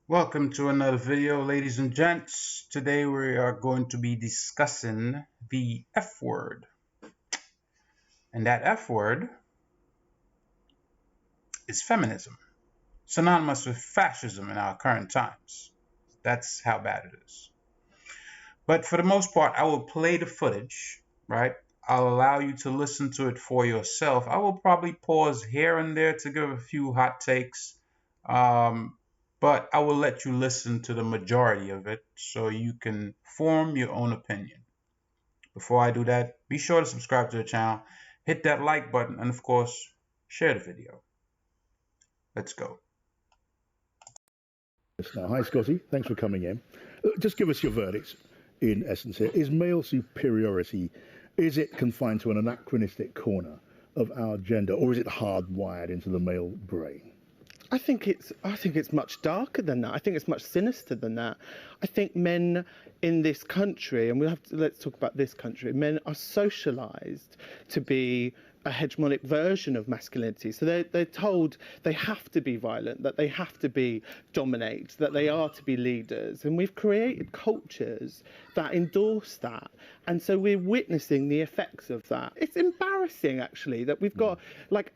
Welcome to another video, ladies and gents. Today we are going to be discussing the F word. And that F word is feminism, synonymous with fascism in our current times. That's how bad it is. But for the most part, I will play the footage, right? I'll allow you to listen to it for yourself. I will probably pause here and there to give a few hot takes. But I will let you listen to the majority of it so you can form your own opinion. Before I do that, be sure to subscribe to the channel, hit that like button, and of course, share the video. Let's go. Now, hi Scotty, thanks for coming in. Just give us your verdict in essence here. Is male superiority, is it confined to an anachronistic corner of our gender, or is it hardwired into the male brain? I think it's much darker than that. I think it's much sinister than that. I think men in this country, and let's talk about this country, men are socialized to be a hegemonic version of masculinity. So they're told they have to be violent, that they have to be dominate, that they are to be leaders. And we've created cultures that endorse that. And so we're witnessing the effects of that. It's embarrassing, actually, that we've got like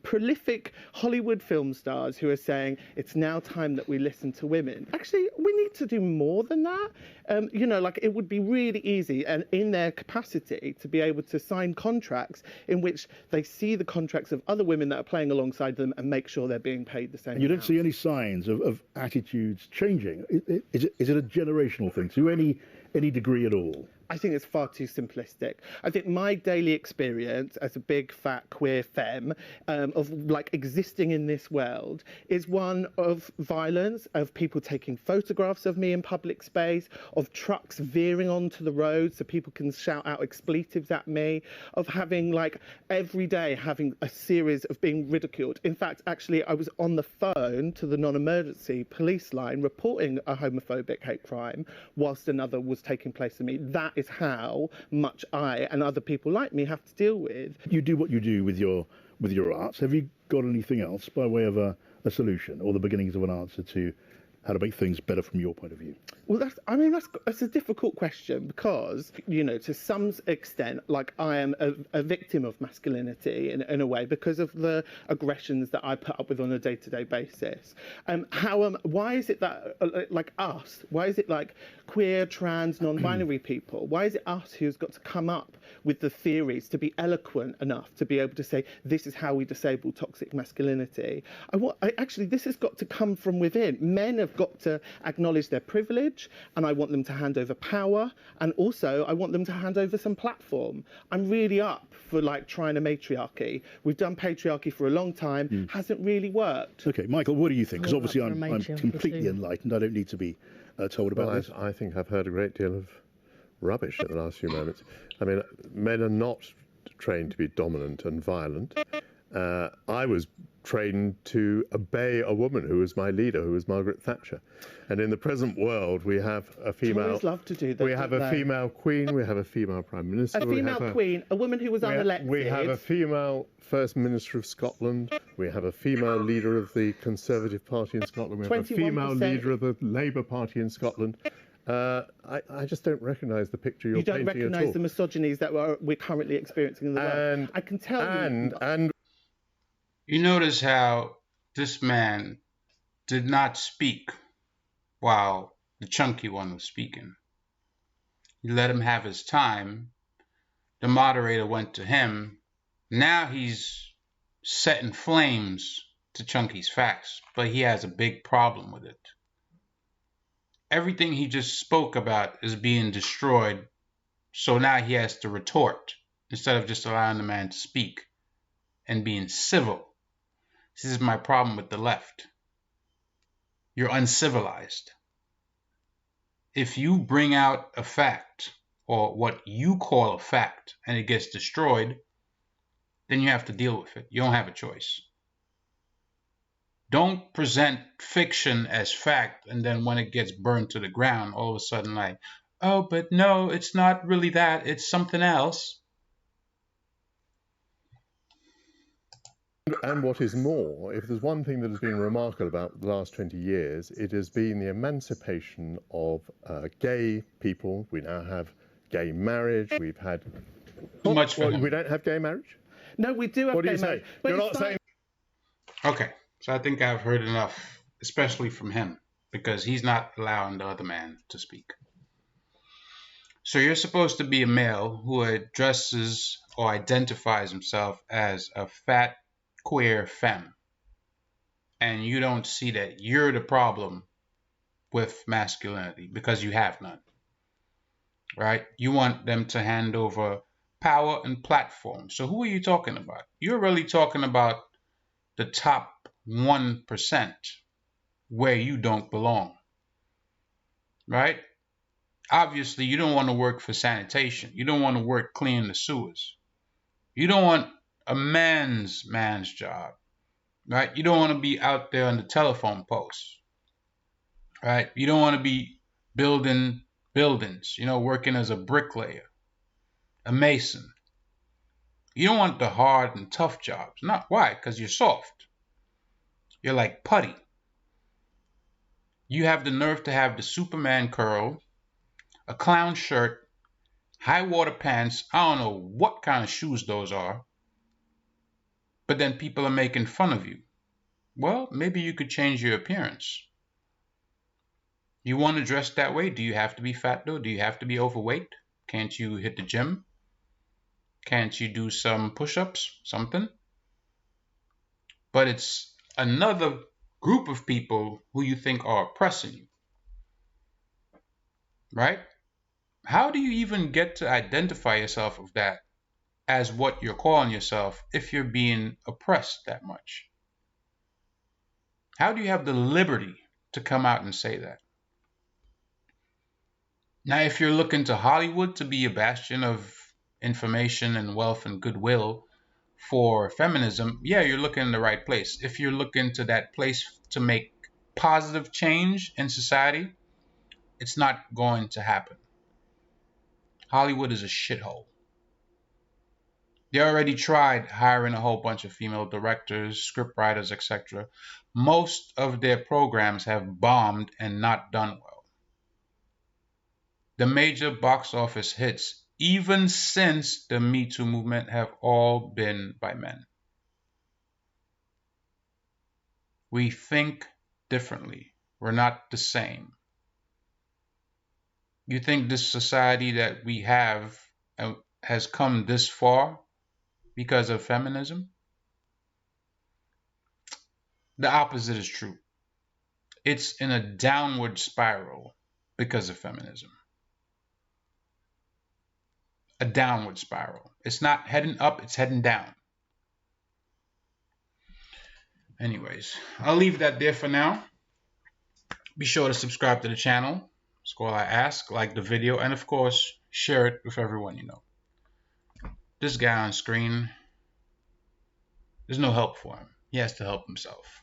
prolific Hollywood film stars who are saying it's now time that we listen to women. Actually, we need to do more than that. It would be really easy and in their capacity to be able to sign contracts in which they see the contracts of other women that are playing alongside them and make sure they're being paid the same. And you don't see any signs of attitudes changing. Is it a generational thing to any degree at all? I think it's far too simplistic. I think my daily experience as a big fat queer femme of like existing in this world is one of violence, of people taking photographs of me in public space, of trucks veering onto the road so people can shout out expletives at me, of having like every day having a series of being ridiculed. In fact, actually, I was on the phone to the non-emergency police line reporting a homophobic hate crime whilst another was taking place to me. That is how much I and other people like me have to deal with. You do what you do with your arts. Have you got anything else by way of a solution or the beginnings of an answer to how to make things better from your point of view? Well, that's a difficult question because, to some extent, like I am a victim of masculinity in a way because of the aggressions that I put up with on a day-to-day basis. Why is it that, like us, why is it like queer, trans, non-binary people, why is it us who's got to come up with the theories to be eloquent enough to be able to say, this is how we disable toxic masculinity? Actually, this has got to come from within. Men have got to acknowledge their privilege, and I want them to hand over power, and also I want them to hand over some platform. I'm really up for like trying a matriarchy. We've done patriarchy for a long time, hasn't really worked. Okay, Michael, what do you think? Because obviously I'm completely enlightened. I don't need to be told about this. I think I've heard a great deal of rubbish in the last few moments. I mean, men are not trained to be dominant and violent. I was trained to obey a woman who was my leader, who was Margaret Thatcher. And in the present world, we have a female. Tories love to do that. We have a female queen. We have a female prime minister. A female queen, a woman who was unelected. We have a female first minister of Scotland. We have a female leader of the Conservative Party in Scotland. We have a female leader of the Labour Party in Scotland. I just don't recognise the picture you're painting at all. You don't recognise the misogynies that we're currently experiencing in the world. I can tell you. And You notice how this man did not speak while the chunky one was speaking. You let him have his time. The moderator went to him. Now he's setting flames to Chunky's facts, but he has a big problem with it. Everything he just spoke about is being destroyed, so now he has to retort instead of just allowing the man to speak and being civil. This is my problem with the left. You're uncivilized. If you bring out a fact, or what you call a fact, and it gets destroyed, then you have to deal with it. You don't have a choice. Don't present fiction as fact, and then when it gets burned to the ground, all of a sudden like, oh, but no, it's not really that, it's something else. And what is more, if there's one thing that has been remarkable about the last 20 years, it has been the emancipation of gay people. We now have gay marriage. We've had... Too much for him. We don't have gay marriage? No, we do have What do gay you say? marriage. But You're it's not like- saying... Okay, so I think I've heard enough, especially from him, because he's not allowing the other man to speak. So you're supposed to be a male who addresses or identifies himself as a fat, queer femme. And you don't see that you're the problem with masculinity because you have none. Right? You want them to hand over power and platform. So who are you talking about? You're really talking about the top 1% where you don't belong. Right? Obviously, you don't want to work for sanitation. You don't want to work cleaning the sewers. You don't want a man's job. Right? You don't want to be out there on the telephone post. Right? You don't want to be building buildings, working as a bricklayer, a mason. You don't want the hard and tough jobs. Not why? Because you're soft. You're like putty. You have the nerve to have the Superman curl, a clown shirt, high water pants. I don't know what kind of shoes those are. But then people are making fun of you. Well, maybe you could change your appearance. You want to dress that way? Do you have to be fat though? Do you have to be overweight? Can't you hit the gym? Can't you do some push-ups? Something? But it's another group of people who you think are oppressing you. Right? How do you even get to identify yourself of that as what you're calling yourself if you're being oppressed that much? How do you have the liberty to come out and say that? Now, if you're looking to Hollywood to be a bastion of information and wealth and goodwill for feminism, yeah, you're looking in the right place. If you're looking to that place to make positive change in society, it's not going to happen. Hollywood is a shithole. They already tried hiring a whole bunch of female directors, scriptwriters, etc. Most of their programs have bombed and not done well. The major box office hits, even since the Me Too movement, have all been by men. We think differently. We're not the same. You think this society that we have has come this far because of feminism? The opposite is true. It's in a downward spiral because of feminism. A downward spiral. It's not heading up, it's heading down. Anyways, I'll leave that there for now. Be sure to subscribe to the channel. That's all I ask. Like the video, and of course, share it with everyone you know. This guy on screen, there's no help for him. He has to help himself.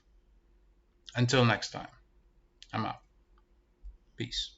Until next time, I'm out. Peace.